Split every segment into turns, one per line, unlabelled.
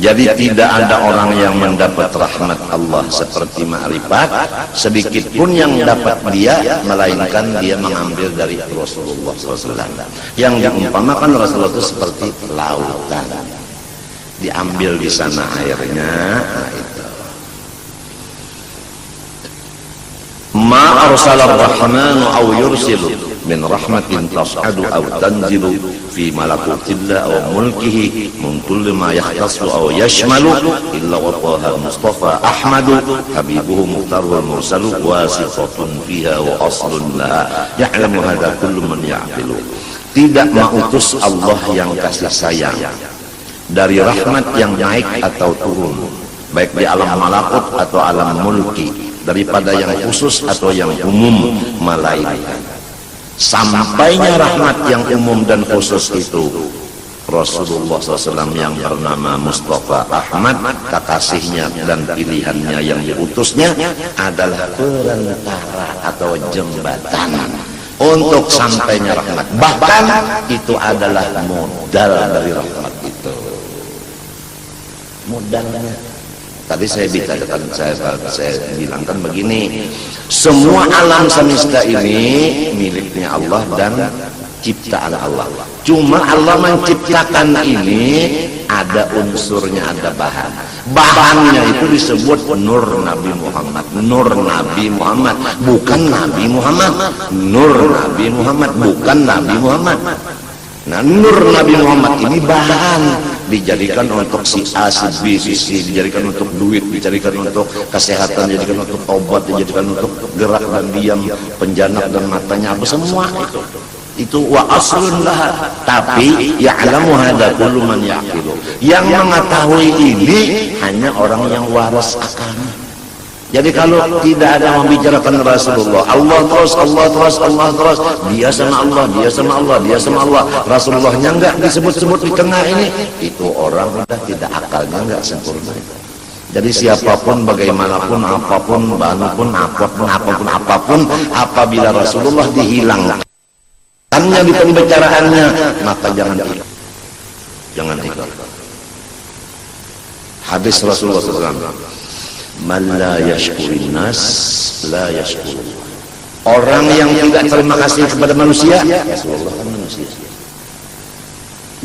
Jadi tidak ada orang yang mendapat rahmat Allah seperti ma'rifat, sedikit pun yang dapat dia, melainkan dia mengambil dari Rasulullah SAW. Yang diumpamakan Rasulullah itu seperti lautan, diambil di sana airnya. Nah, itu. Ma arsalar rahmanu aw yursilu min rahmatin tas'adu aw tanzilu fi malakutillah aw mulkihi min kulli ma yahtassu aw yashmalu illa wa taha mustafa ahmadu habibuhu muhtarul mursalu wasifatun fiha wa aslun laha ya'lamu hadha kullu man ya'qilu. Tidak mengutus Allah yang kasih sayang dari rahmat yang naik atau turun, baik di alam malakut atau alam mulki, daripada yang khusus atau yang umum, melainkan sampainya rahmat yang umum dan khusus itu Rasulullah SAW yang bernama Mustafa Ahmad, kekasihnya dan pilihannya yang diutusnya adalah perantara atau jembatan untuk sampainya rahmat. Bahkan itu adalah modal dari rahmat itu. Modalnya tadi saya bicarakan, saya bilangkan begini, semua alam semesta ini miliknya Allah dan ciptaan Allah. Cuma Allah menciptakan ini ada unsurnya, ada bahan. Bahannya itu disebut nur Nabi Muhammad. Nur Nabi Muhammad, bukan Nabi Muhammad. Nur Nabi Muhammad, bukan Nabi Muhammad. Nah, nur Nabi Muhammad ini bahan, dijadikan untuk si A, si B, si C, dijadikan untuk duit, dijadikan untuk kesehatan, dijadikan untuk obat, dijadikan untuk gerak dan diam, penjanak dan matanya, apa semua itu wa aslun lah. Tapi ya'lamu hadza kullu man yaqilu, yang mengetahui ini hanya orang yang waras akalnya. Jadi kalau tidak ada membicarakan Rasulullah, Allah terus, Allah terus, Allah terus, dia sama Allah, dia sama Allah, dia sama Allah, Rasulullahnya enggak disebut-sebut di tengah ini, itu orang sudah tidak, akalnya enggak sempurna. Jadi siapapun, bagaimanapun, apapun, manapun, apapun, apabila Rasulullah dihilangkan di pembicaraannya, maka jangan ikut. Hadis Rasulullah SAW, man la yashkurin nas la yashkur. Orang yang tidak terima kasih kepada manusia, Rasulullah kan manusia,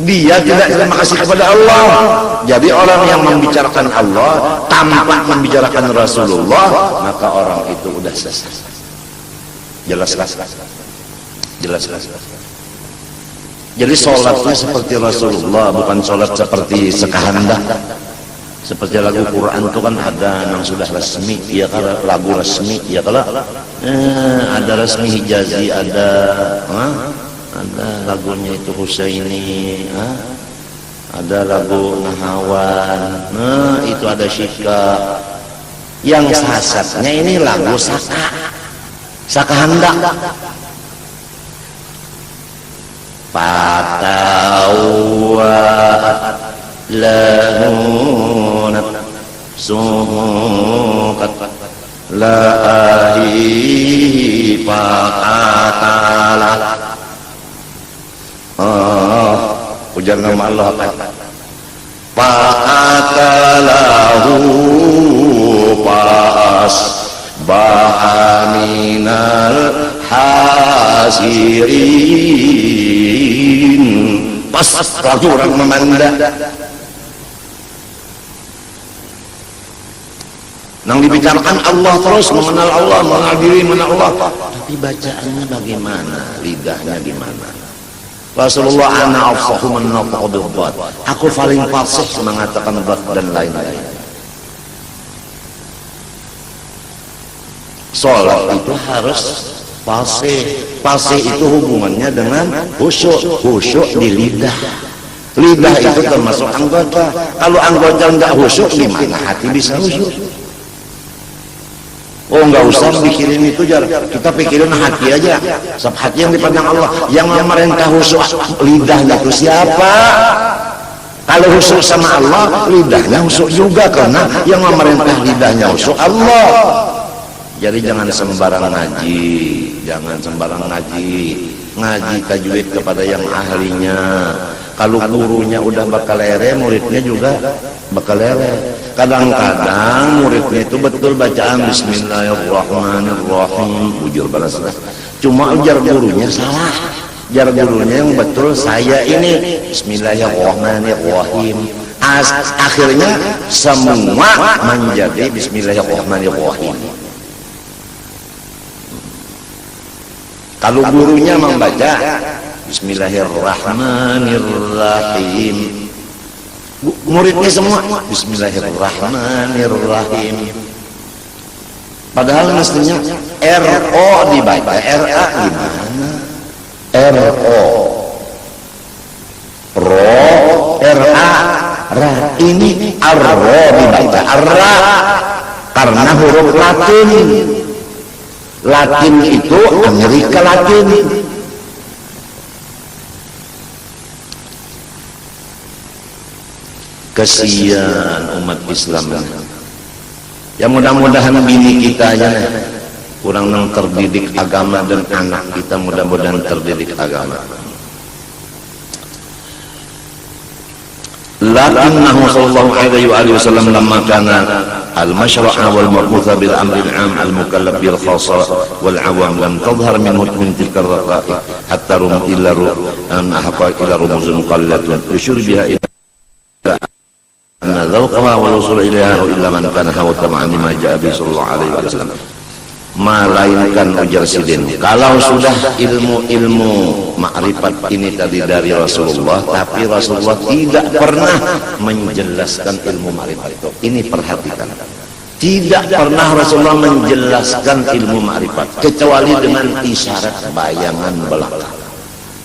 dia tidak terima kasih kepada Allah. Jadi orang yang membicarakan Allah tanpa membicarakan Rasulullah, maka orang itu udah sesat. Jelas. Jadi sholatnya seperti Rasulullah, bukan sholat seperti sekahandak. Seperti lagu Quran itu kan ada yang sudah resmi, ya kalau lagu resmi, ya kalau ada resmi Hijazi, ada lagunya itu Husaini, ada lagu Nahawan, itu ada Syika. Yang sasatnya ini lagu Saka hendak. Patawa lahu nafsukat lahi faqatala. Ujar nama Allah faqatalahu pas bahaminal hasirin. Pas lagi orang memandang yang dibicarakan Allah terus, mengenal Allah, mengenal diri, mengenal Allah, tapi bacaannya bagaimana, lidahnya gimana? Rasulullah ana afsahu man naqadu bat, aku paling fasih mengatakan bat dan lain-lain. Salat itu harus fasih itu hubungannya dengan khusyuk di lidah. Lidah itu termasuk anggota. Kalau anggota enggak khusyuk, gimana hati bisa khusyuk? Oh, enggak usah pikirin itu, jar. Kita pikirin hati aja. Sebab hati yang dipandang Allah. Yang memerintah khusyuk lidahnya itu siapa? Kalau khusyuk sama Allah, lidahnya khusyuk juga, karena yang memerintah lidahnya khusyuk Allah. Jadi jangan sembarang ngaji, ngaji tajwid kepada yang ahlinya. Kalau gurunya udah bakal lere, muridnya juga bakal lere. Kadang-kadang muridnya itu betul bacaan Bismillahirrahmanirrahim, bujur balas. Cuma ujar gurunya salah. Ujar gurunya yang betul saya ini Bismillahirrahmanirrahim. Akhirnya semua menjadi Bismillahirrahmanirrahim. Kalau gurunya membaca Bismillahirrahmanirrahim, muridnya semua Bismillahirrahmanirrahim. Padahal mestinya RO dibaca, RA gimana? RO, RO, RA, RA. Ini RO dibaca, RA karena huruf Latin. Latin itu Amerika Latin. Kesian umat Islam. Ya mudah-mudahan bini kita aja kurang terdidik agama dan anak kita mudah-mudahan terdidik agama. Lakinnahu sallallahu alaihi wasallam lamma kana al-mashra'a wal mab'utha bil amri al-'am al-mukallaf bil khassa wal 'awam lam tadhhar minhu tilka ar-raqa'i hatta rum illa an ahqa ila rumuzun qallatun yushir biha ila anna dhawqaha wal usul ilaiha illa man kana hawa tama'an ma ja'a bi sallallahu alaihi wasallam. Melainkan ujar Sidin, kalau sudah ilmu makrifat ini tadi dari Rasulullah, tapi Rasulullah tidak pernah menjelaskan ilmu makrifat itu. Ini perhatikan, tidak pernah Rasulullah menjelaskan ilmu makrifat kecuali dengan isyarat bayangan belaka.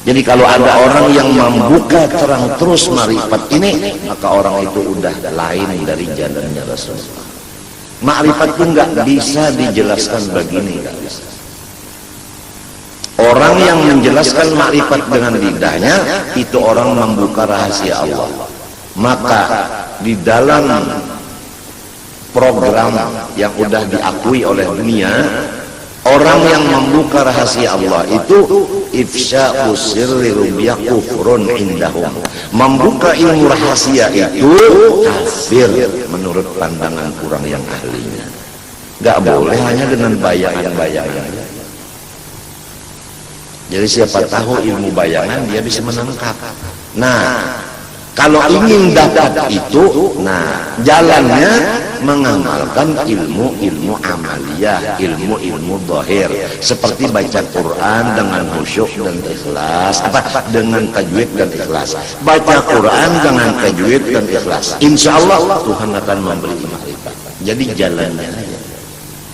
Jadi kalau ada orang yang membuka terang terus makrifat ini, maka orang itu udah lain dari jalannya Rasulullah. Makrifat itu nggak bisa dijelaskan begini, nggak bisa. Orang yang menjelaskan makrifat dengan lidahnya itu orang membuka rahasia Allah. Maka di dalam program yang udah diakui oleh dunia, orang yang membuka rahasia Allah itu ifsya'u sirri rubiya kufrun indahum. Membuka ilmu rahasia itu kafir menurut pandangan kurang yang ahlinya. Gak boleh hanya dengan bayangan-bayangan. Jadi siapa tahu ilmu bayangan dia bisa menangkap. Nah, kalau ingin dapat itu, nah jalannya mengamalkan ilmu-ilmu amaliyah, ilmu-ilmu zahir, seperti baca Quran dengan khusyuk dan ikhlas, dengan tajwid dan ikhlas. Baca Quran dengan tajwid dan ikhlas. Insya Allah Tuhan akan memberi makrifat. Jadi jalannya aja.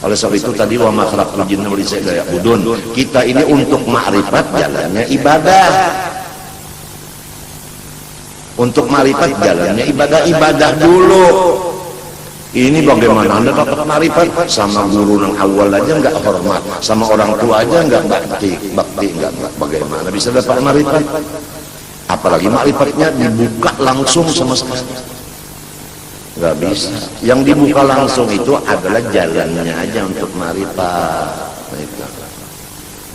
Oleh sebab itu tadi wa ma khalaqtul jinna wal insa illa liya'budun. Kita ini untuk makrifat jalannya ibadah. Untuk makrifat jalannya ibadah dulu. Ini bagaimana Anda dapat makrifat? Sama guru yang awal aja nggak hormat, sama orang tua aja nggak bakti nggak. Bagaimana bisa dapat makrifat? Apalagi makrifatnya dibuka langsung sama sekali. Nggak bisa. Yang dibuka langsung itu adalah jalannya aja untuk makrifat.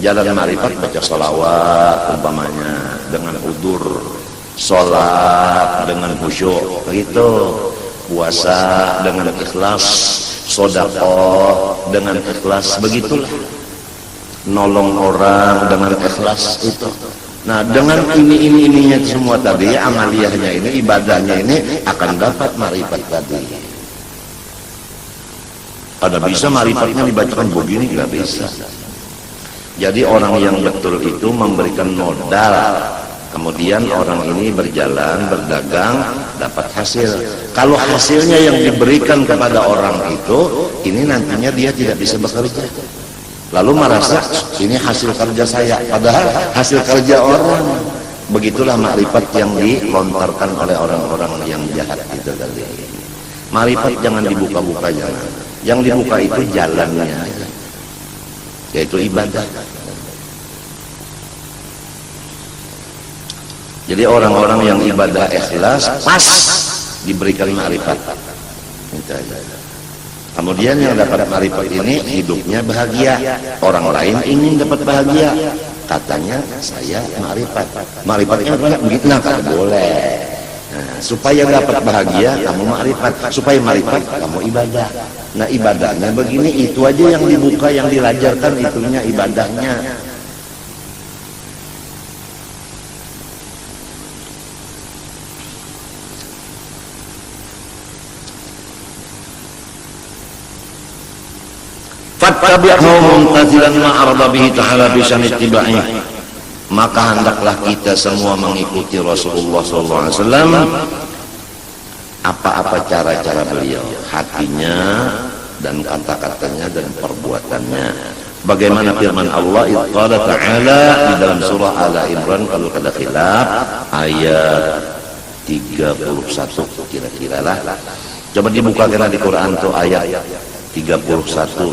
Jalan makrifat baca sholawat umpamanya dengan udur, sholat dengan khusyuk, begitu. Puasa dengan ikhlas, sedekah dengan ikhlas, begitulah. Nolong orang dengan ikhlas itu. Nah, dengan ininya semua tadi, amaliyahnya ini, ibadahnya ini akan dapat makrifat tadi. Ada bisa makrifatnya dibacakan begini? Nggak bisa. Jadi orang yang betul itu memberikan modal. Kemudian orang ini berjalan, berdagang, dapat hasil. Kalau hasilnya yang diberikan kepada orang itu, ini nantinya dia tidak bisa bekerja. Lalu merasa ini hasil kerja saya, padahal hasil kerja orang. Begitulah makrifat yang dilontarkan oleh orang-orang yang jahat itu tadi. Makrifat jangan dibuka-buka, jangan. Yang dibuka itu jalannya, yaitu ibadah. Jadi orang-orang yang ibadah ikhlas pas diberikan makrifat. Kemudian yang dapat makrifat ini hidupnya bahagia. Orang lain ingin dapat bahagia. katanya saya ma'rifat. Ma'rifatnya enggak begitu, nah kalau boleh. Nah, supaya dapat bahagia kamu ma'rifat, supaya ma'rifat kamu ibadah. Nah ibadahnya begini, itu aja yang dibuka, yang dilajarkan itunya ibadahnya. Fattabi'hu mumtathilan ma arada bihi ta'ala bi syani ittiba'i. Maka hendaklah kita semua mengikuti Rasulullah SAW apa-apa cara-cara beliau, hatinya dan kata-katanya dan perbuatannya. Bagaimana firman Allah qala ta'ala di dalam surah Al-Imran, kalau kada khilaf ayat 31 kira-kira lah. Coba dibuka kira di Quran tuh ayat 31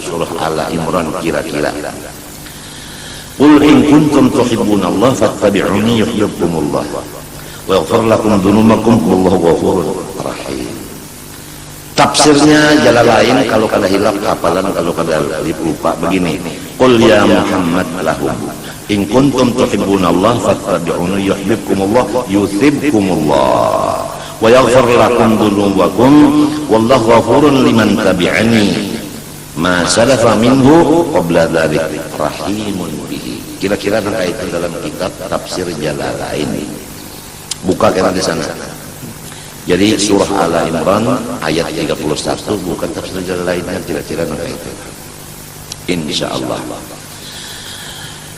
surah Al-Imran kira-kira. Qul in kuntum tuhibbunallah fattabi'uni yuhibbukumullah wa yaghfir lakum dzunubakum wallahu ghafurur rahim. Tafsirnya jalan lain, kalau kada hilaf hafalan, kalau kada lupa begini. Qul ya Muhammad lahum in kuntum tuhibbunallah fattabi'uni yuhibbukumullah yuhibbukumullah wa yaghfir lakum dzunubakum wallahu ghafurun liman tabi'ani ma salafa minhu qabla dzalik rahimun bihi. Kira-kira angka itu dalam kitab tafsir Jalalain. Buka kira di sana. Jadi surah Al-Imran ayat 31 bukan tafsir Jalalainnya, kira-kira angka itu. Insyaallah.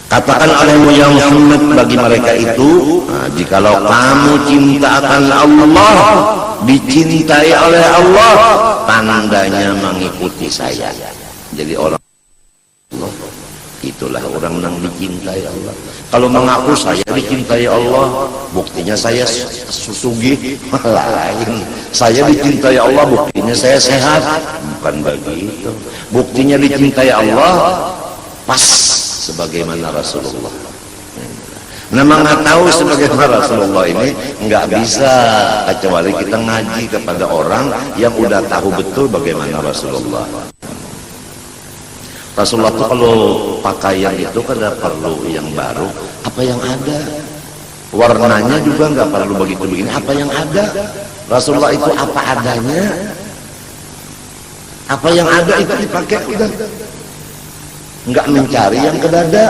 Katakan olehmu ya Muhammad bagi mereka itu, nah, jikalau kamu cinta akan Allah, dicintai oleh Allah, tandanya mengikuti saya. Jadi orang Allah, itulah orang yang dicintai Allah. Kalau mengaku saya dicintai Allah, buktinya saya sugih, lain. Saya dicintai Allah, buktinya saya sehat, bukan begitu. Buktinya dicintai Allah pas sebagaimana Rasulullah. Nah, mengetahui sebagaimana Rasulullah ini nggak bisa kecuali kita ngaji kepada orang yang udah tahu betul bagaimana Rasulullah. Rasulullah itu kalau pakaian itu kada perlu yang baru, apa yang ada. Warnanya juga nggak perlu begitu begini, apa yang ada. Rasulullah itu apa adanya, apa yang ada itu dipakai udah. Nggak mencari yang ke dada.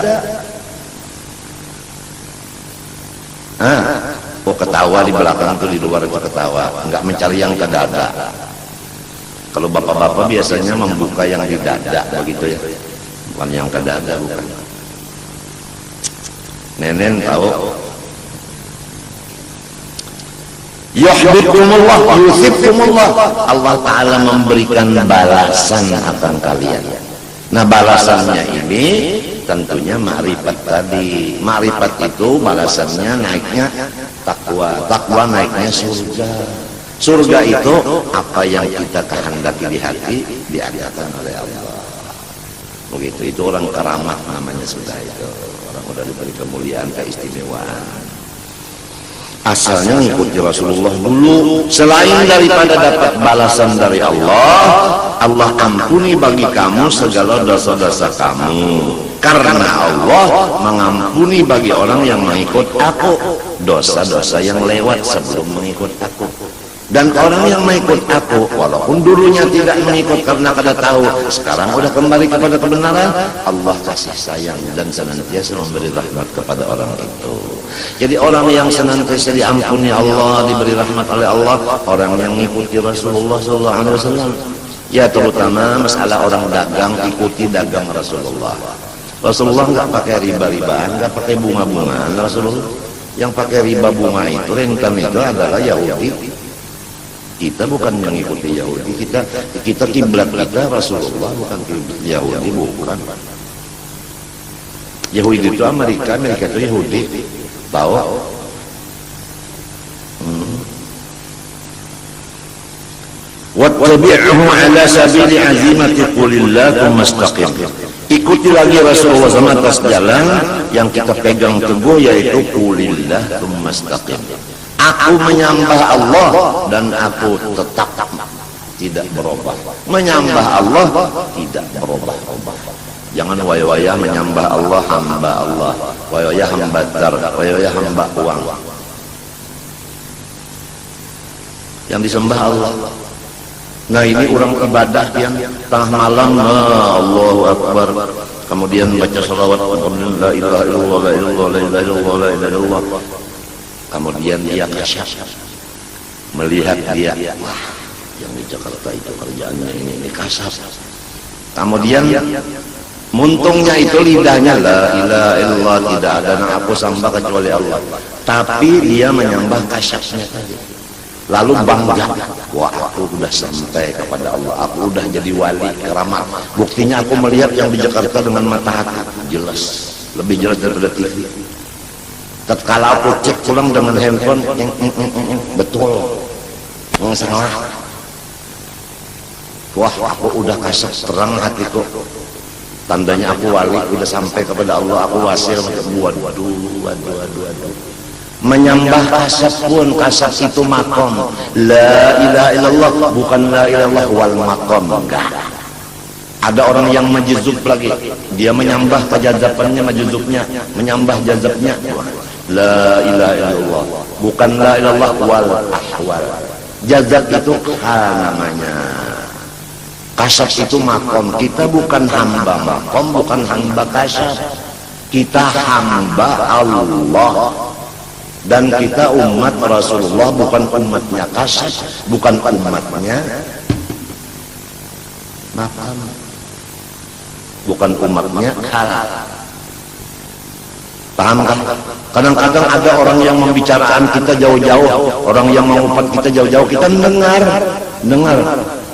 Ketawa di belakang tuh, di luar itu ketawa, nggak mencari yang ke dada. Kalau bapak-bapak biasanya membuka yang di dada begitu ya, bukan yang ke dada, bukan. Nenek tahu. Yuhibbukumullah yuhibbukumullah. Allah Ta'ala memberikan balasan akan kalian. Nah, balasannya ini tentunya ma'rifat tadi. Ma'rifat itu balasannya naiknya takwa. Takwa naiknya surga. Surga itu apa yang kita kehendaki di hati diadakan oleh Allah. Begitu, itu orang keramat namanya sudah itu. Orang udah diberi kemuliaan, keistimewaan. Asalnya mengikuti Rasulullah dulu. Selain daripada dapat balasan dari Allah, Allah ampuni bagi kamu segala dosa-dosa kamu. Karena Allah mengampuni bagi orang yang mengikut aku dosa-dosa yang lewat sebelum mengikut aku. Dan orang yang mengikut aku, walaupun dulunya tidak mengikut karena kada tahu, sekarang udah kembali kepada kebenaran, Allah kasih sayang dan senantiasa memberi rahmat kepada orang itu. Jadi orang yang senantiasa diampuni Allah, diberi rahmat oleh Allah, orang yang mengikuti Rasulullah SAW. Ya, terutama masalah orang dagang, ikuti dagang Rasulullah. Rasulullah nggak pakai riba-ribaan, nggak pakai bunga-bungaan. Rasulullah yang pakai riba bunga itu, rentan itu adalah Yahudi. Kita bukan mengikuti Yahudi, kita kiblat kita Rasulullah, bukan kiblat Yahudi, bukan. Yahudi itu Amerika, Amerika itu Yahudi, tahu? Wattabi'uhu ala sabili azimati qulillah tsumma istaqim. Ikuti lagi Rasulullah sama atas jalan yang kita pegang teguh, yaitu qulillah tsumma istaqim. Aku menyembah Allah dan aku tetap tidak berubah. Menyembah Allah tidak berubah-ubah. Jangan waya-waya menyembah Allah, hamba Allah, waya-waya hamba dar, waya-waya hamba uang. Yang disembah Allah. Nah ini orang ibadah yang tengah malam, Allahu Akbar, kemudian baca salawat, kemudian la ilaha illallah, la ilaha illallah, la ilaha illallah, la ilaha illallah. Kemudian dia kasyaf, melihat dia, wah, yang di Jakarta itu kerjaannya ini kasyaf. Kemudian muntungnya itu lidahnya, la ilaha illallah, tidak ada yang aku sembah kecuali Allah. Tapi dia menyembah kasyafnya tadi. Lalu bangga, wah aku udah sampai kepada Allah, aku udah jadi wali keramat. Buktinya aku melihat yang di Jakarta dengan mata hati, jelas, lebih jelas daripada TV. Tatkala aku cek pulang dengan handphone, betul, nggak salah. Wah aku udah kasih terang hatiku, tandanya aku wali, udah sampai kepada Allah, aku wasil. Waduh. Menyembah kasyaf pun, kasyaf itu makom, la ilaha illallah, bukan la ilaha illallah wal makom. Enggak. Ada orang yang majzub lagi, dia menyembah kejazabannya, majzubnya, menyembah jazabnya, la ilaha illallah, bukan la ilaha illallah wal ahwal. Jazab itu namanya, kasyaf itu makom. Kita bukan hamba makom, bukan hamba kasyaf, kita hamba Allah. Dan kita umat Rasulullah, bukan umatnya kasyaf, bukan umatnya makam, bukan umatnya halal. Paham kan? Kadang-kadang ada orang yang membicarakan kita jauh-jauh, orang yang mengumpat kita jauh-jauh, kita dengar,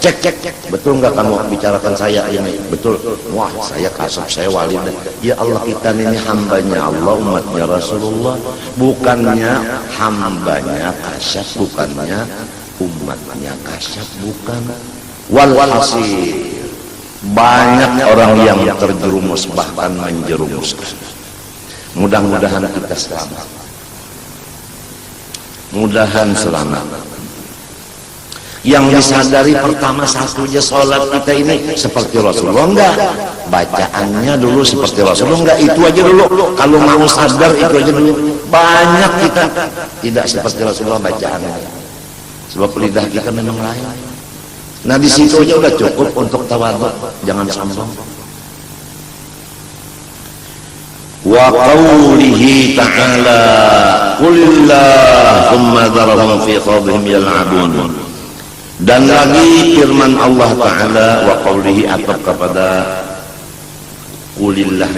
cek, betul nggak kamu bicarakan saya ini? Betul. Wah, saya kasyaf, saya wali. Ya Allah, kita ini hambanya Allah, umatnya Rasulullah, bukannya hambanya kasyaf, bukannya umatnya kasyaf, bukan. Walhasil banyak orang yang terjerumus, bahkan menjerumuskan. Mudah-mudahan kita selamat. Mudahan selamat. Yang disadari pertama satunya, sholat kita ini seperti Rasulullah enggak? Bacaannya dulu seperti Rasulullah enggak? Itu aja dulu. Kalau mau sadar itu aja dulu. Banyak kita tidak seperti Rasulullah bacaannya. Sebab lidah kita memang lain. Nah di situ aja udah cukup untuk tawadhu, jangan sombong. Wa qawlihi ta'ala qulillahumma dharhum fi khawdihim yal'abun. Dan lagi firman Allah Ta'ala, wa qawlihi, atap kepada qulillah.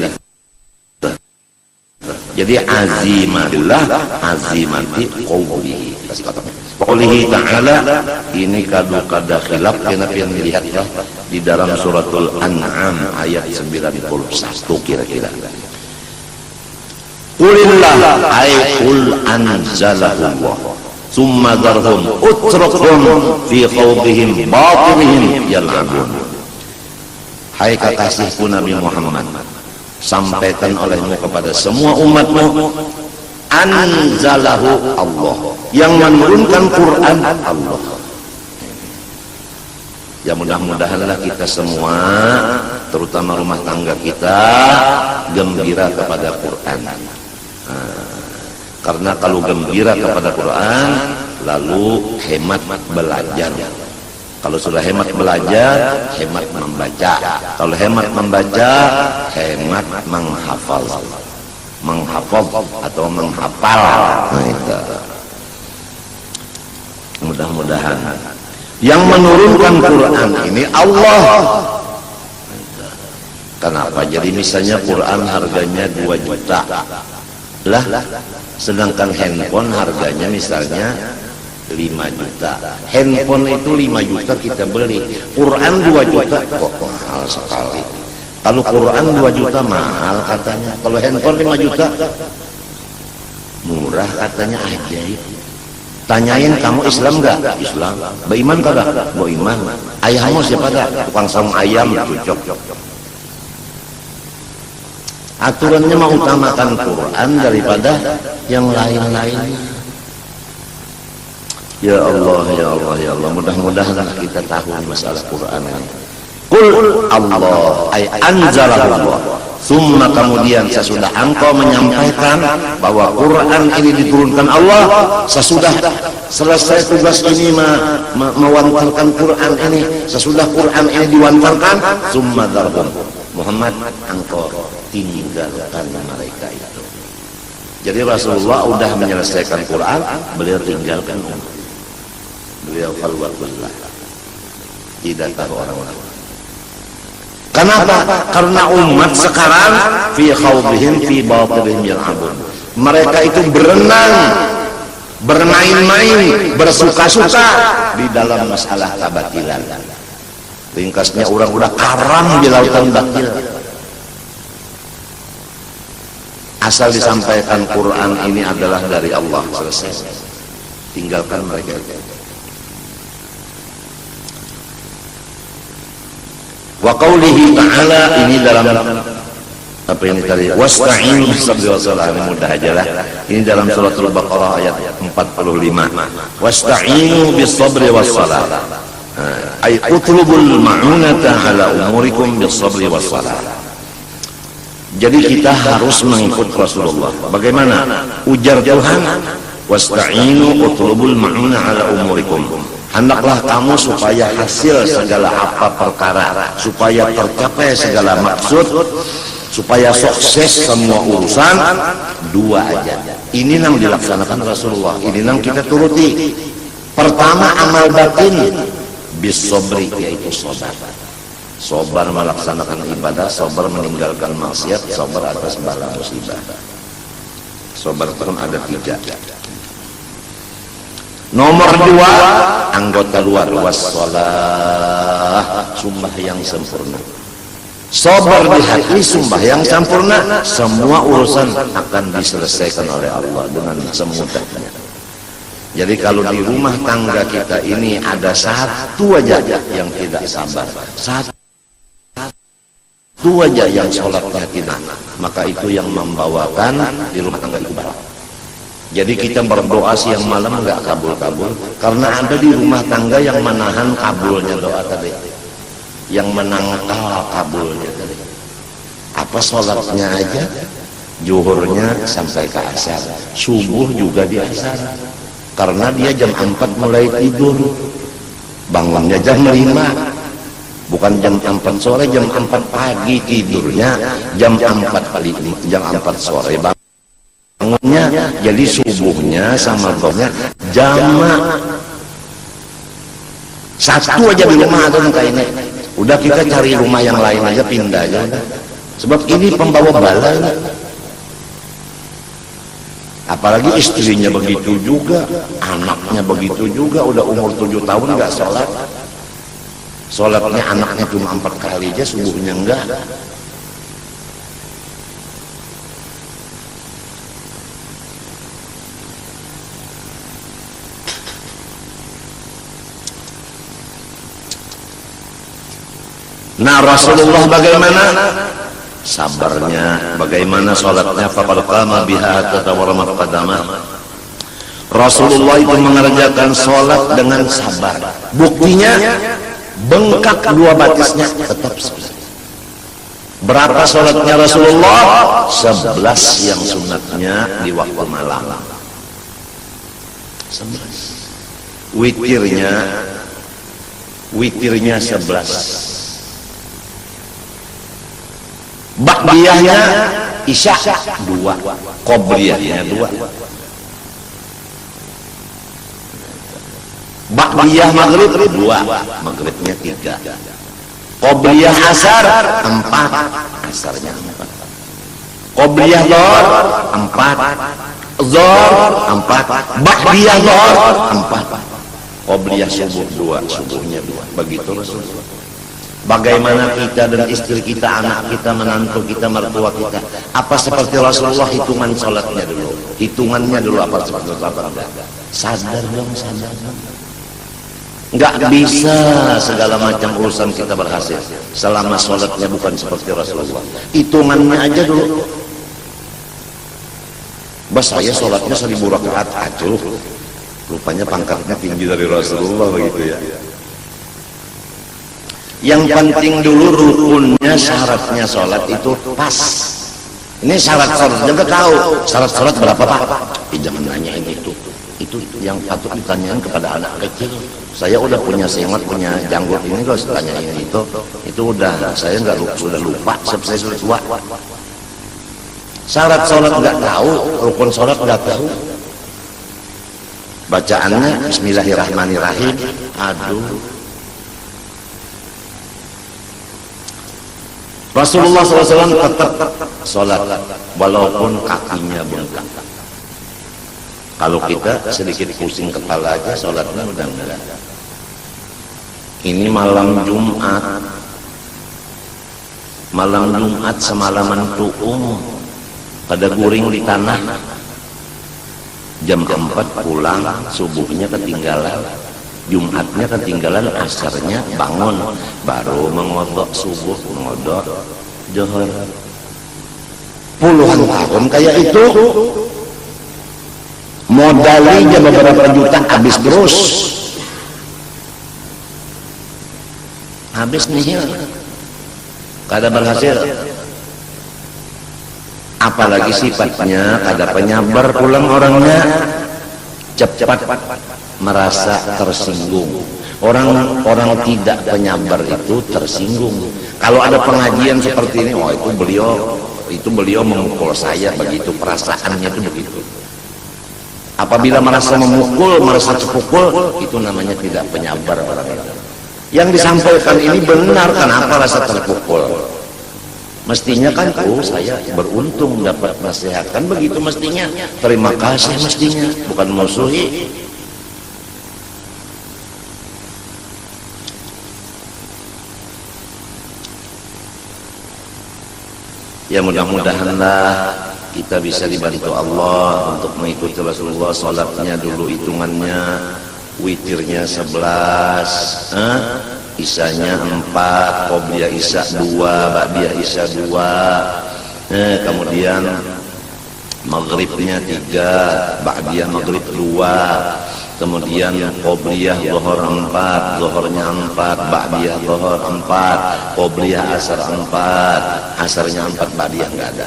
Jadi azimatillah, azimati qawlihi. Qawlihi Ta'ala ini kada khilaf, kenapa yang dilihatlah di dalam suratul An'am ayat 91 kira-kira. Qulillah ay qul anzalahu summa dharhum utrukhum fi khawdihim batilihim yal'abun. Hai kekasihku Nabi Muhammad, sampaikan olehmu kepada semua umatmu, anzalahu Allah, yang menurunkan Quran Allah. Ya mudah-mudahanlah kita semua, terutama rumah tangga kita, gembira kepada Quran. Karena kalau gembira kepada Quran, lalu hemat belajar. Kalau sudah hemat belajar, hemat membaca. Kalau hemat membaca, hemat menghafal. Menghafal atau menghafal. Nah, itu. Mudah-mudahan yang menurunkan Quran ini Allah. Kenapa? Jadi misalnya Quran harganya 2 juta. Lah, sedangkan handphone harganya misalnya 5 juta. Handphone itu 5 juta kita beli, Quran 2 juta kok mahal sekali. Kalau Quran 2 juta mahal katanya, kalau handphone 5 juta murah katanya, ajaib. Tanyain, kamu Islam enggak? Islam. Beriman kagak? Beriman. Ayahmu siapa dah? Tukang sarung ayam, cocok. Aturannya mengutamakan Quran daripada yang lain-lainnya. Ya Allah, ya Allah, ya Allah. Mudah-mudahan kita tahu masalah Quran ini. Qul Allah ay anzalallah. Summa kemudian sesudah engkau menyampaikan bahwa Quran ini diturunkan Allah, sesudah selesai tugas ini mewantarkan Quran ini, sesudah Quran ini diwantarkan, summa darbum Muhammad, engkau tinggalkan mereka itu. Jadi Rasulullah sudah menyelesaikan Quran, beliau tinggalkan umat. Beliau falwatullah, tidak tahu orang-orang. Kenapa? Karena umat sekarang fi khawdihim fi batilihim yal'abun. Mereka itu berenang, bermain-main, bersuka-suka di dalam masalah kebatilan. Ringkasnya orang udah karam di lautan batil. Asal disampaikan Quran ini adalah dari Allah, selesai. Tinggalkan mereka. Wa qawlihi ta'ala, ini dalam apa ini tadi, wasta'inu bis-sabri was-salah, ini mudah aja lah. Ini dalam surat Al-Baqarah ayat 45. Wasta'inu bis-sabri was-salah. Ay utlubul ma'unata ala umurikum bis-sabri was-salah. Jadi kita harus mengikut Rasulullah. Bagaimana? Ujar Tuhan, wasta'inu utlubul ma'una ala umurikum. Hendaklah kamu supaya hasil segala apa perkara, supaya tercapai segala maksud, supaya sukses semua urusan, dua aja. Ini yang dilaksanakan Rasulullah, ini yang kita turuti. Pertama, amal batin bisobri, yaitu sabar. Sabar melaksanakan ibadah, sabar meninggalkan maksiat, sabar atas bala musibah. Sabar pun ada 3. Nomor 2, anggota luar, wassalah, sumpah yang sempurna. Sabar di hati, sumpah yang sempurna, semua urusan akan diselesaikan oleh Allah dengan semudahnya. Jadi kalau di rumah tangga kita ini ada satu aja yang tidak sabar, satu aja yang sholatnya tidak, maka itu yang membawakan di rumah tangga itu balak. Jadi kita berdoa siang malam nggak kabul-kabul, karena ada di rumah tangga yang menahan kabulnya doa tadi, yang menangkal kabulnya tadi. Apa sholatnya aja, zuhurnya sampai ke asar, subuh juga di asar, karena dia jam 4 mulai tidur, bangunnya jam 5, bukan jam 4 sore, jam 4 pagi tidurnya, jam 4 sore bangunnya, jadi subuhnya sama doanya jamak. Satu aja di rumah ada kayak ini, udah kita cari rumah yang lain aja, pindah aja, sebab ini pembawa bala. Apalagi istrinya begitu juga, anaknya begitu juga, udah umur 7 tahun nggak sholat. Sholatnya anaknya cuma 4 kali aja, subuhnya enggak. Nah, Rasulullah bagaimana? Sabarnya, bagaimana sholatnya? Faqad qama biha tatawarramat qadamah. Rasulullah itu mengerjakan sholat dengan sabar. Buktinya bengkak 2 batisnya tetap sholat. Berapa sholatnya Rasulullah? 11 yang sunatnya di waktu malam. 11. Witirnya 11. Ba'diyahnya isya 2, qobliyahnya 2. Ba'diyah maghrib 2, maghribnya 3. Qobliyah asar 4, asarnya 4. Qobliyah dhuhr 4, dhuhr 4, ba'diyah dhuhr 4. Qobliyah subuh 2, subuhnya 2. Begitu Rasulullah. Bagaimana kita dan istri kita, anak kita, menantu kita, mertua kita, apa seperti Rasulullah? Hitungan sholatnya dulu, hitungannya dulu apa seperti Rasulullah? Sadar dong, sadar dong. Nggak bisa segala macam urusan kita berhasil selama sholatnya bukan seperti Rasulullah. Hitungannya aja dulu. Bas, saya sholatnya 1000 rakaat, acuh, rupanya pangkatnya tinggi dari Rasulullah begitu ya. Yang penting dulu rukunnya, syaratnya sholat itu pas. Ini syarat juga tahu. Syarat sholat berapa Pak? Jangan nanyain itu. Itu yang patut ditanyakan kepada anak kecil. Saya udah punya semat, punya janggut ini kok tanyain itu. Itu udah, saya sudah lupa. Saya sudah tua. Syarat sholat nggak tahu, rukun sholat nggak tahu. Bacaannya Bismillahirrahmanirrahim. Aduh. Rasulullah SAW tetap sholat walaupun kakinya bengkak. Kalau kita sedikit pusing kepala aja sholatnya udah enggak. Ini malam Jumat. Malam Jumat semalaman tuung. Pada guring di tanah. Jam 4 pulang, subuhnya ketinggalan. Jumatnya ketinggalan, asarnya bangun, baru mengodok subuh, mengodok johor. Puluhan tahun kayak itu, modalnya beberapa juta habis terus, habis nihil, kada berhasil. Apalagi sifatnya kada penyabar, pulang orangnya cepat merasa tersinggung. Orang tidak penyabar itu tersinggung. Kalau ada pengajian seperti ini, wah itu beliau memukul saya, begitu perasaannya itu begitu. Apabila merasa memukul, merasa terpukul, itu namanya tidak penyabar orang-orang. Yang disampaikan ini benar, kenapa rasa terpukul? Mestinya kan, saya beruntung dapat nasihat, kan begitu mestinya. Terima kasih mestinya, bukan musuhi. Ya mudah-mudahanlah kita bisa dibantu Allah untuk mengikuti Rasulullah. Salatnya dulu hitungannya, witirnya 11, isanya 4, qobliyah isya 2, ba'diyah isya 2, kemudian maghribnya 3, ba'diyah maghrib 2, kemudian qobliyah zuhur 4, zuhurnya 4, ba'diyah zuhur 4, qobliyah asar 4, asarnya 4, ba'diyah enggak ada.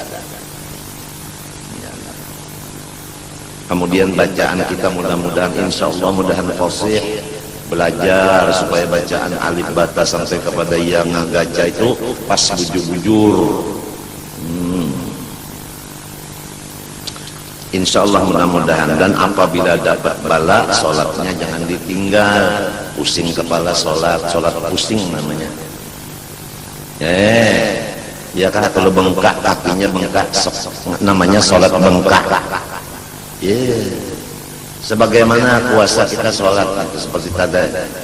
Kemudian bacaan kita mudah-mudahan insyaallah mudahan fasih, belajar supaya bacaan alif bata sampai kepada yang ngaca itu pas bujur-bujur. Insyaallah mudah-mudahan. Dan apabila dapat bala, sholatnya jangan ditinggal. Pusing kepala sholat pusing namanya. Ya kan, kalau bengkak kakinya bengkak, namanya sholat bengkak. Sebagaimana kuasa kita sholat itu seperti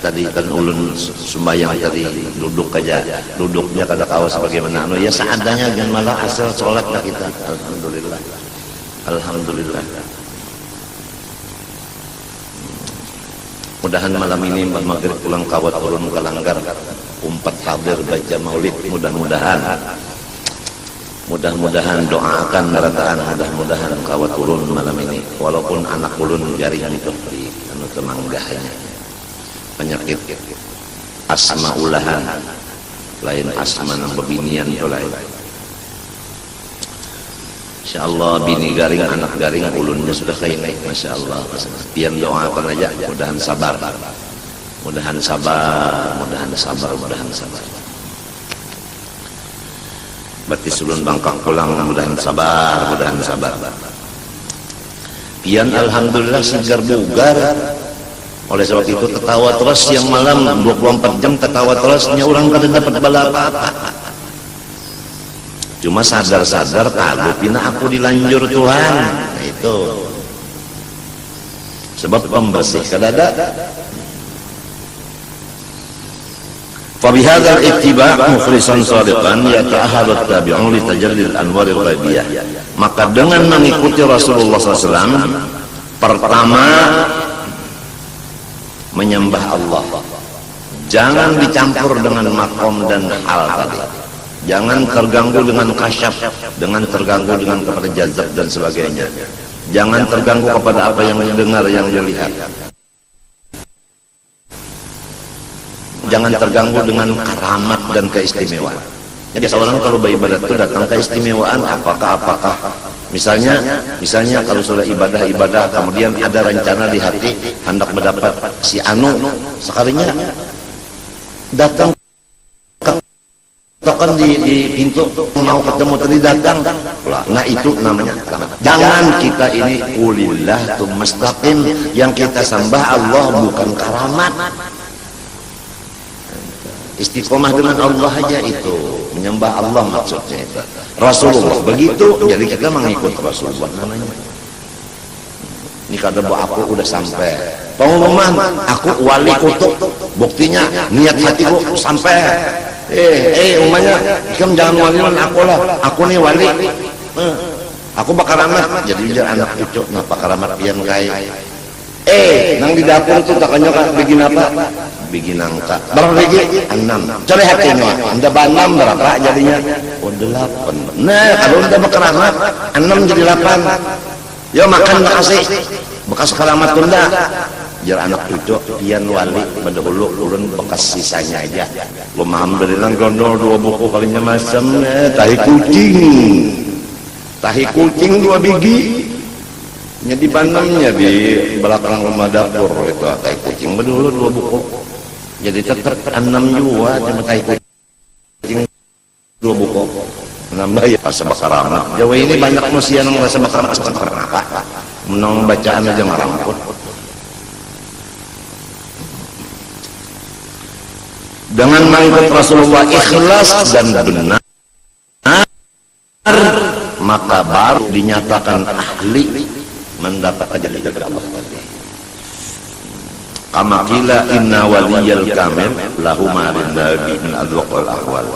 tadi kan ulun sembahyang tadi duduk aja, duduknya kada tahu sebagaimana ya seadanya, jangan malah asal sholat lah kita. Alhamdulillah, alhamdulillah. Mudahan malam ini Mbak Maghrib pulang kawat turun ke langgar, umpat kabar baca maulid, mudah-mudahan doakan merataan, mudah-mudahan kawat turun malam ini, walaupun anak ulun jaringan itu di temanggahnya penyakit asma ulahan lain asma nang bebinian itu lain. Insyaallah bini garing, anak garing, ulunnya sudah kainai, masyaallah. Pian doakan aja, mudahan sabar, mudahan sabar, mudahan sabar, mudahan sabar. Berarti sulun bangkang pulang, mudahan sabar, mudahan sabar. Pian alhamdulillah segar bugar. Oleh sebab itu ketawa terus yang malam 24 jam ketawa terusnya, orang kada dapat bala apa-apa. Cuma sadar-sadar tahu pina aku dilanjur Tuhan. Nah, itu sebab pembersih kada ada. Fabihadzal ittiba' mukhlishan shadiqan yata'ahharu at-tabi'un li tajallil anwaril ghaibiyah. Maka dengan mengikuti Rasulullah SAW, pertama menyembah Allah, jangan dicampur dengan makom dan hal tadi, jangan terganggu dengan kasyaf, dengan terganggu dengan kepada jazab dan sebagainya, jangan terganggu kepada apa yang mendengar, yang dilihat. jangan terganggu dengan karamat dan keistimewaan. Jadi seorang kalau beribadat itu datang keistimewaan apakah misalnya kalau sudah ibadah kemudian ada rencana di hati hendak mendapat si anu, sekalinya datang tokan di pintu mau ketemu tadi datang, nah itu namanya karamat. Jangan kita ini ulillah tumastaqim, yang kita sembah Allah bukan karamat. Istiqomah dengan Allah aja itu, menyembah Allah maksudnya itu. Rasulullah begitu, jadi kita mengikut Rasulullah namanya. Ini kada aku udah sampai pengumuman aku wali kutub, buktinya niat hatiku sampai. Umumnya kamu jangan walian aku lah, aku nih wali, aku bakal karamat, jadi biar anak cucu nah karamat pian kaya. Nang di dapur itu takanya kan bikin apa? Bikin angka berapa biji? 6. Coba hatinya anda banam berapa jadinya? 8. Nah kalau anda berkeramat 6 jadi 8. Yo makan makasih bekas keramat tunda jar anak cucu pian wali berdahulu ulun bekas sisanya aja. Alhamdulillah gondol 2 buku kalinya macam tahi kucing 2 biji jadi banamnya di belakang rumah dapur itu tahi kucing berdahulu 2 buku jadi tetap 6 juga cuma tahi kucing 2 buku menambah ya rasa bakaramat. Jawa ini banyak manusia yang merasa bakaramat karena apa? Menang bacaan aja ngaramput. Dengan mengikut Rasulullah ikhlas dan benar, maka baru dinyatakan ahli mendapat ajal dari Allah. Kama qila inna waliyal kamil lahu ma'rin nabi min adwaqal ahwal.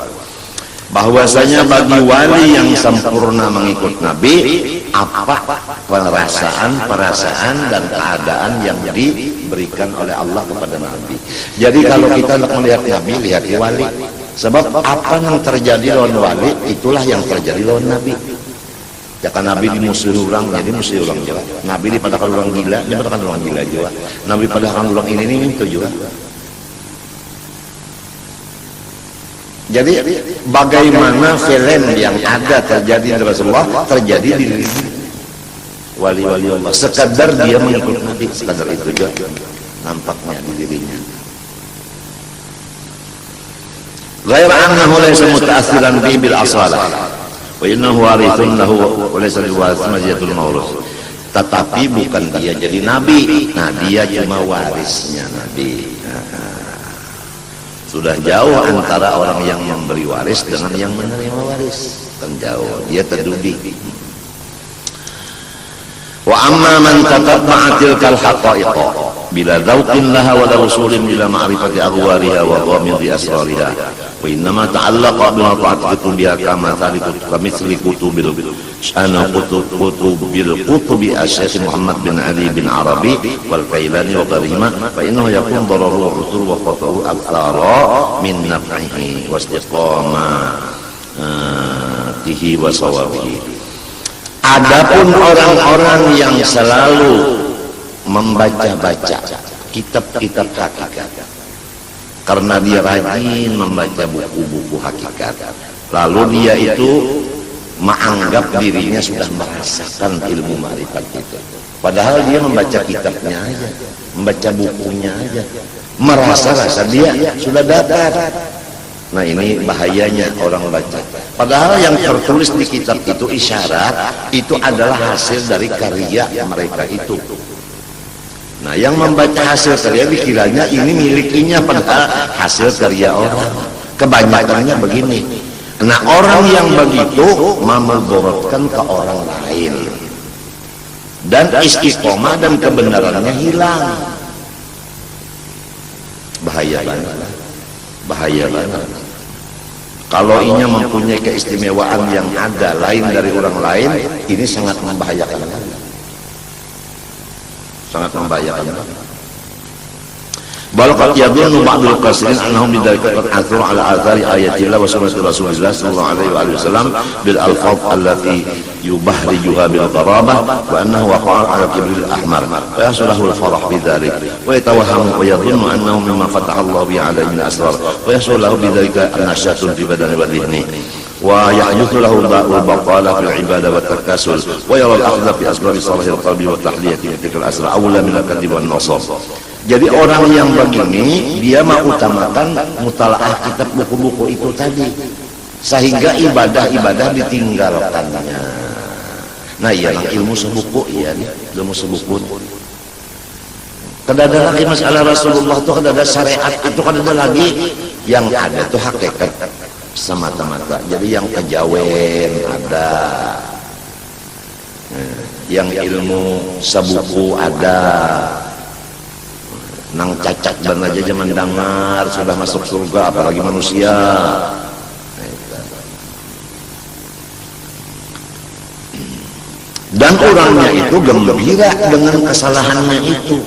Bahwasanya bagi wali yang sempurna mengikut Nabi apa perasaan dan keadaan yang diberikan oleh Allah kepada Nabi. Jadi kalau kita hendak melihat Nabi, lihat wali. Sebab apa yang terjadi lawan wali, itulah yang terjadi lawan Nabi. Jika Nabi dimusuhi orang, jadi musuhi orang juga. Nabi dipadakan orang gila, dia padakan orang gila juga. Nabi padakan orang ini itu juga. Jadi bagaimana film yang ada terjadi di Rasulullah terjadi di wali-wali Allah. Sekadar dia mengikut Nabi, sekadar itu juga nampaknya di dirinya. Ghair annahu laysa muta'assiran bi bil asalah wa innahu warithun lahu wa laysa liwaris majiatul mawrus. Tetapi bukan dia jadi nabi, nah dia cuma warisnya Nabi. Sudah jauh antara orang yang memberi waris dengan yang menerima waris, kan jauh, dia terdudi. Wa amma man tatabba'a tilkal haqa'iq bila dzauqin laha wa rasulin bila ma'rifati aghwariha wa ghamidi asrariha wa innama ta'allaqa bi ta'atihi kama kamitsli kutubil kutubi Asy-Syaikh Muhammad bin Ali bin Arabi wal Kailani wa ghairihima fa innahu yakun dararu rusul wa qatahu aktsara min naf'ihi wa istiqamatihi wa sawabihi. Adapun orang-orang yang selalu membaca-baca kitab-kitab hakikat karena dia rajin membaca buku-buku hakikat, lalu dia itu menganggap dirinya sudah merasakan ilmu ma'rifat itu, padahal dia membaca kitabnya aja, membaca bukunya aja, merasa-rasa dia sudah dapat. Nah ini bahayanya orang baca, padahal yang tertulis di kitab itu isyarat itu adalah hasil dari karya mereka itu. Nah yang membaca hasil karya dikiranya ini milikinya, padahal hasil karya orang. Kebanyakannya begini. Nah orang yang begitu memudaratkan ke orang lain dan istiqomah dan kebenarannya hilang. Bahaya banget, bahaya banget. Kalau inya mempunyai keistimewaan yang ada lain dari orang lain, ini sangat membahayakan, sangat membahayakan. Balaqad yadhunnu ba'dul qasirin annahum bidzalika qad atharu ala athari ayatillah wa sunnati Rasulillah sallallahu alaihi wasallam bil alfaz allati yubahrijuha bil qarabah wa annahu waqa'a ala kibril ahmar wa yahsulahu al farah bidzalik wa yatawahhamu wa yadhunnu annahu mimma fataha Allah bi alaihi min asrar wa yahsulahu bidzalika nashatun fi badani wa dhihni wa yahyuthu lahu da'ul baqala fil ibadah wa takasul wa yara al akhdha fi asbab salahil qalbi wa tahliyati tilkal asrar awla min al kadhib wan nasab. Jadi orang yang begini dia mengutamakan mutalaah kitab buku-buku itu tadi, sehingga ibadah-ibadah ditinggalkannya. Nah, iya ilmu sebuku, iya nih, ilmu sebuku. Kada ada lagi masalah Rasulullah tuh, kada ada syariat itu, kada ada lagi. Yang ada tuh hakikat semata-mata. Jadi yang kejawen ada, yang ilmu sebuku ada. Nang cacat dan aja zaman dengar sudah masuk surga, apalagi manusia. Dan orangnya itu gembira dengan kesalahannya itu,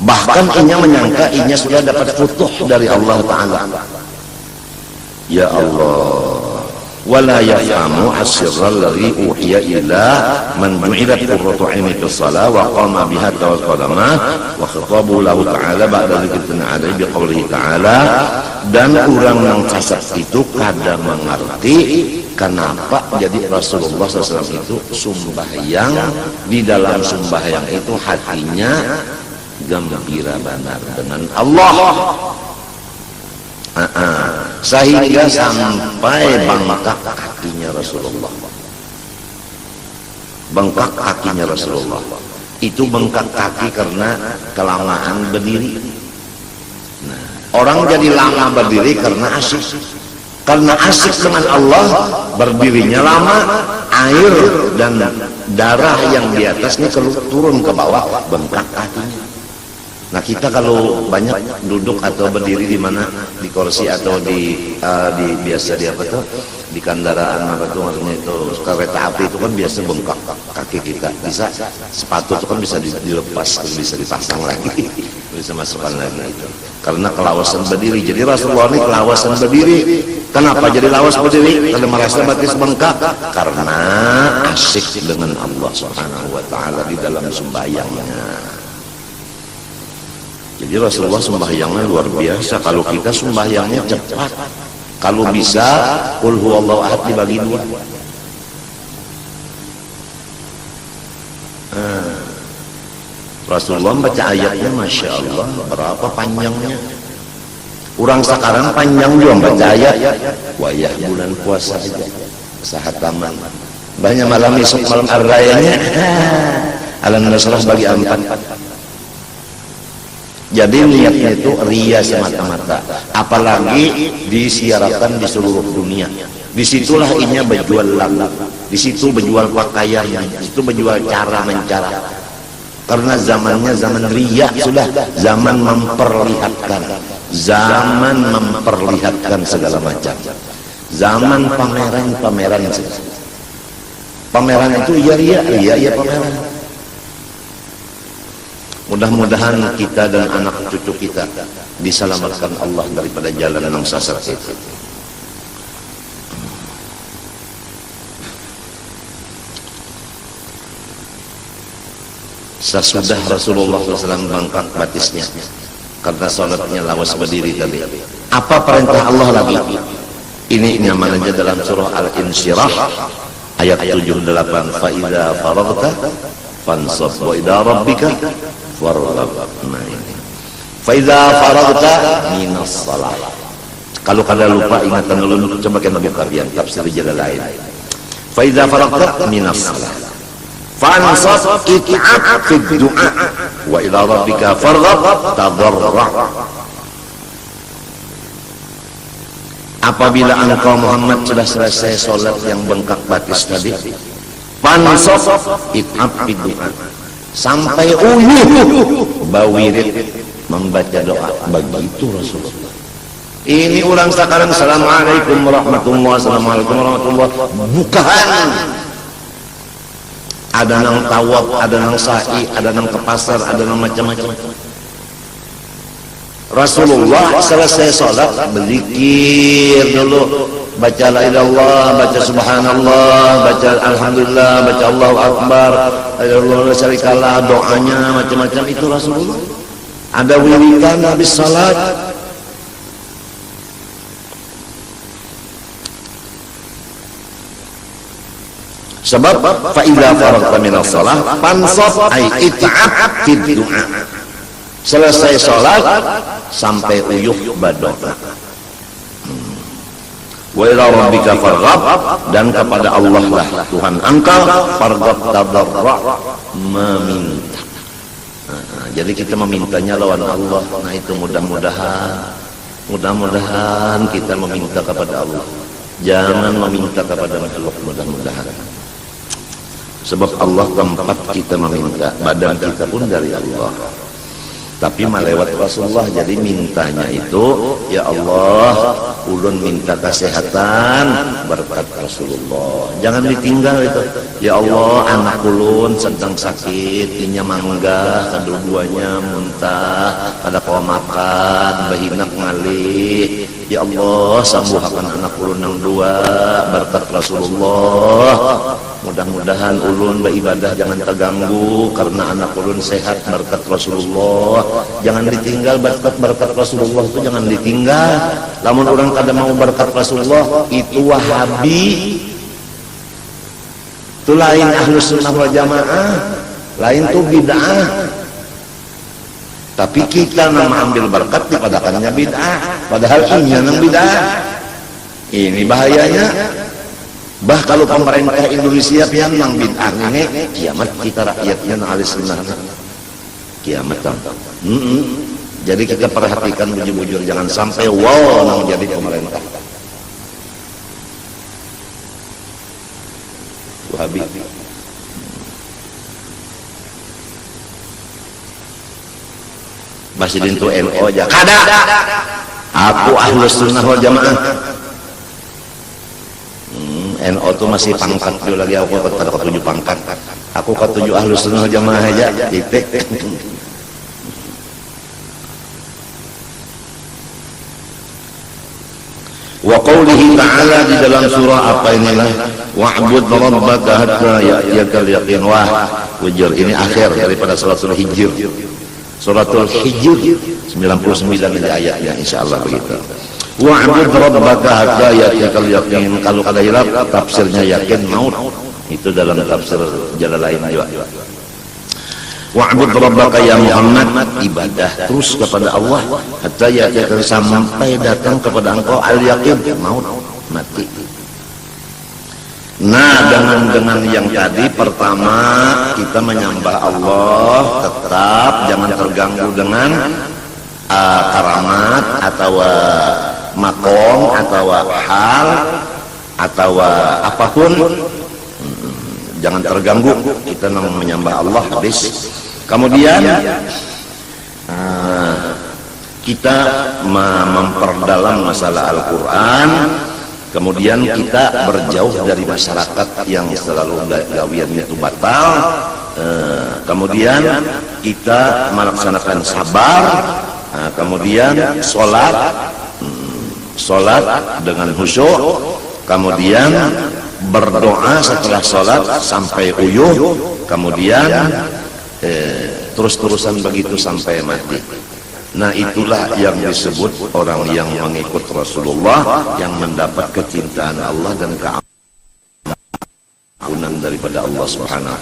bahkan inya menyangka inya sudah dapat futuh dari Allah Ta'ala. Ya Allah, wala yafhamu asirra alladhi uhiya ila man ju'ilat qurratu 'aini fis shalah wa qama biha tawakkalama wa khatabu lahu ta'ala ba'da dzikrina 'alaihi biqaulihi ta'ala. Dan orang yang cacat itu kada mengerti kenapa jadi Rasulullah SAW itu sembahyang, di dalam sembahyang itu hatinya gembira benar dengan Allah. Sehingga sampai bengkak kakinya Rasulullah. Bengkak kakinya Rasulullah. Itu bengkak kaki karena kelamaan berdiri. Nah, orang jadi lama berdiri karena asyik. Karena asyik dengan Allah, berdirinya lama, air dan darah yang di atasnya turun ke bawah, bengkak kakinya. Nah, kita kalau banyak duduk atau berdiri di mana, di kursi atau di biasa di apa tuh, di kendaraan apa tuh, maksudnya itu kereta api itu kan biasa bengkak kaki kita. Bisa sepatu itu kan bisa dilepas, bisa dipasang lagi, bisa masukkan lagi itu. Karena kelawasan berdiri. Jadi Rasulullah ini kelawasan berdiri. Kenapa jadi lawas berdiri? Karena merasa batis bengkak. Karena asyik dengan Allah Subhanahu wa Ta'ala di dalam sembahyangnya. Jadi Rasulullah sembahyangnya luar biasa. Kalau kita sembahyangnya cepat, kalau bisa qul huwallahu ahad dibagi dua. Rasulullah baca ayatnya Masya Allah, berapa panjangnya. Orang sekarang panjang juga baca ayat. Wayah bulan puasa aja sahataman, banyak malam esok malam ar-rayanya alam nasrah bagi empat. Jadi niatnya itu ria semata-mata, apalagi disiarkan di seluruh dunia. Disitulah inya berjual lagu, disitu berjual pakaian, disitu berjual cara mencara. Karena zamannya zaman ria sudah, zaman memperlihatkan, zaman memperlihatkan segala macam, zaman pameran saja. Pameran itu iya ria pameran. Mudah-mudahan kita dan anak cucu kita diselamatkan Allah daripada jalan yang sesat itu. Sesudah Rasulullah SAW bengkak batisnya karena sholatnya lawas berdiri tadi, apa perintah Allah lagi? Ini nyaman aja dalam surah Al-Insyirah ayat 78. Fa idza faragta fansab wa ila rabbika farghab. Nah ini fa idza faragta minas shalah. Kalau kalian lupa ingatan dulu, coba kita buka biar tafsir Jalalain. Fa idza faragta minas shalah fansab it'ab fid du'a wa ila rabbika farghab tadarra. Apabila engkau Muhammad sudah selesai sholat yang bengkak batis tadi, fansab it'ab fid du'a, sampai uyuh bawirid membaca doa. Begitu Rasulullah. Ini orang sekarang assalamualaikum warahmatullahi wabarakatuh, bukan. Ada nang tawaf, ada nang sa'i, ada nang ke pasar, ada nang macam-macam. Rasulullah selesai sholat berzikir dulu, baca la ilaha illallah, baca subhanallah, baca alhamdulillah, baca Allahu akbar, la syarikalah, doanya macam-macam. Itu Rasulullah. Ada wiridan habis salat. Sebab fa idza faragta minas shalah fansab ay it'ab fid du'a. Selesai salat sampai uyuh badoa. Wa ila rabbika farghab, dan kepada Allah lah Tuhan engkau farghab tadarra, meminta. Jadi kita memintanya lawan Allah. Nah itu mudah-mudahan kita meminta kepada Allah, jangan meminta kepada makhluk. Mudah-mudahan, sebab Allah tempat kita meminta, badan kita pun dari Allah, tapi melewat Rasulullah. Jadi mintanya itu, ya Allah, ulun minta kesehatan berkat Rasulullah. Jangan ditinggal itu. Ya Allah, anak ulun sedang sakit, inya mangga, kedua-duanya muntah, ada kau makan, bahinak ngalih. Ya Allah, sembuhkan anak ulun yang dua berkat Rasulullah. Mudah-mudahan ulun beribadah jangan terganggu karena anak ulun sehat berkat Rasulullah. Jangan ditinggal berkat Rasulullah itu, jangan ditinggal. Lamun orang kada mau berkat Rasulullah itu Wahabi, itu lain Ahlus Sunnah wal Jamaah, lain tuh bid'ah. Tapi kita nama ambil berkat dipadakannya bid'ah, padahal ini yang bid'ah. Ini bahayanya. Bah kalau pemerintah Indonesia pian nang bid'ah ini, kiamat kita rakyatnya nang ahli sunnah. Kiamat kan. Jadi kita perhatikan bujur-bujur, jangan sampai wow nang jadi pemerintah. Wahabi. Masih dintu NO aja. Kada. Aku Ahlus Sunnah wal Jamaah. NO tuh masih pangkat dulu lagi, aku kada ketujuh pangkat. Aku ketujuh Ahlus Sunnah wal Jamaah aja. Titik. Wa qawlihi ta'ala, di dalam surah apa inilah, wa'bud rabbaka hatta ya'tiyakal yaqin. Wah, wujur ini akhir daripada suratul Hijr. Suratul Hijr 99 ini ayatnya, insyaallah begitu. Wa'bud rabbaka hatta ya'tiyakal yaqin. Kalau kada hilaf tafsirnya yakin maut. Itu dalam tafsir Jalalain juga. Wa'bud rabbaka ya Muhammad, ibadah terus kepada Allah hatta ya'tiyakal, sampai datang kepada engkau al-yaqin, maut, mati. Nah, dengan yang tadi, pertama kita menyembah Allah, tetap jangan terganggu dengan karamat atau makom atau hal atau apapun. Jangan terganggu, kita menyembah Allah habis. Kemudian kita memperdalam masalah Al-Quran. Kemudian kita berjauh dari masyarakat yang selalu gawian itu batal. Kemudian kita melaksanakan sabar. Kemudian sholat dengan khusyuk. Kemudian berdoa setelah sholat sampai uyuh. Kemudian terus-terusan begitu sampai mati. Nah, itulah yang disebut orang yang mengikut Rasulullah, yang mendapat kecintaan Allah dan keampunan daripada Allah Subhanahu.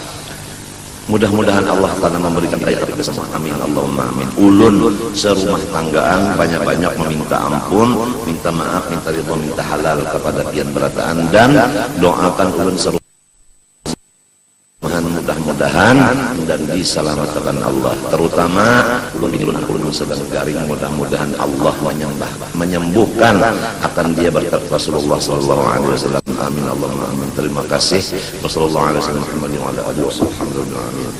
Mudah-mudahan Allah Ta'ala memberikan hidayah kepada semua. Amin Allahumma amin. Ulun serumah tanggaan banyak-banyak meminta ampun, minta maaf, minta ridho, minta halal kepada pian berataan, dan doakan ulun serumah mudah-mudahan dan diselamatkan Allah. Terutama ulun sedang garing, mudah-mudahan Allah menyembuhkan akan dia berkat Rasulullah sallallahu alaihi wasallam. Amin Allahumma amin. Terima kasih. Wassallallahu alaihi wasallam Muhammadin wa ala alihi wasallam. Amin.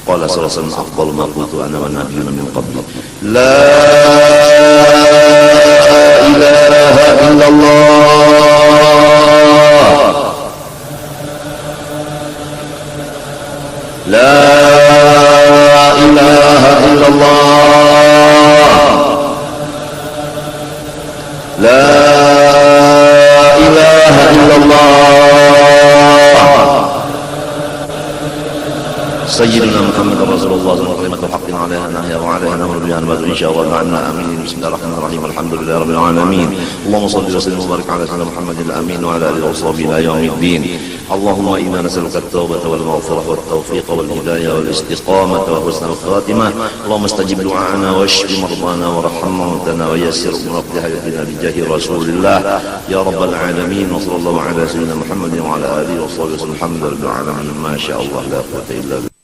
Qala sallallahu alaihi wasallam afdalu ma qultu ana wa nabiyyuna min qabli. La ilaha illallah. La ilaha illallah. سيدنا محمد رسول الله صلى الله عليه وسلم كلمة حق عليها نحيا وعليها نمر بها نبات إن شاء الله عنا آمين. بسم الله الرحمن الرحيم الحمد لله رب العالمين. اللهم صل وسلم وبارك على سيدنا محمد الأمين وعلى آله وصحبه إلى يوم الدين. اللهم إنا نسألك التوبة والمغفرة والتوفيق والهداية والاستقامة وحسن الخاتمة. اللهم استجب دعاءنا واشف مرضانا وارحم موتانا ويسر أمور حياتنا بجاه رسول الله يا رب العالمين. وصلى الله على سيدنا محمد وعلى آله وصحبه وسلم. الحمد لله العالمين. ما شاء الله لا قوة إلا بالله.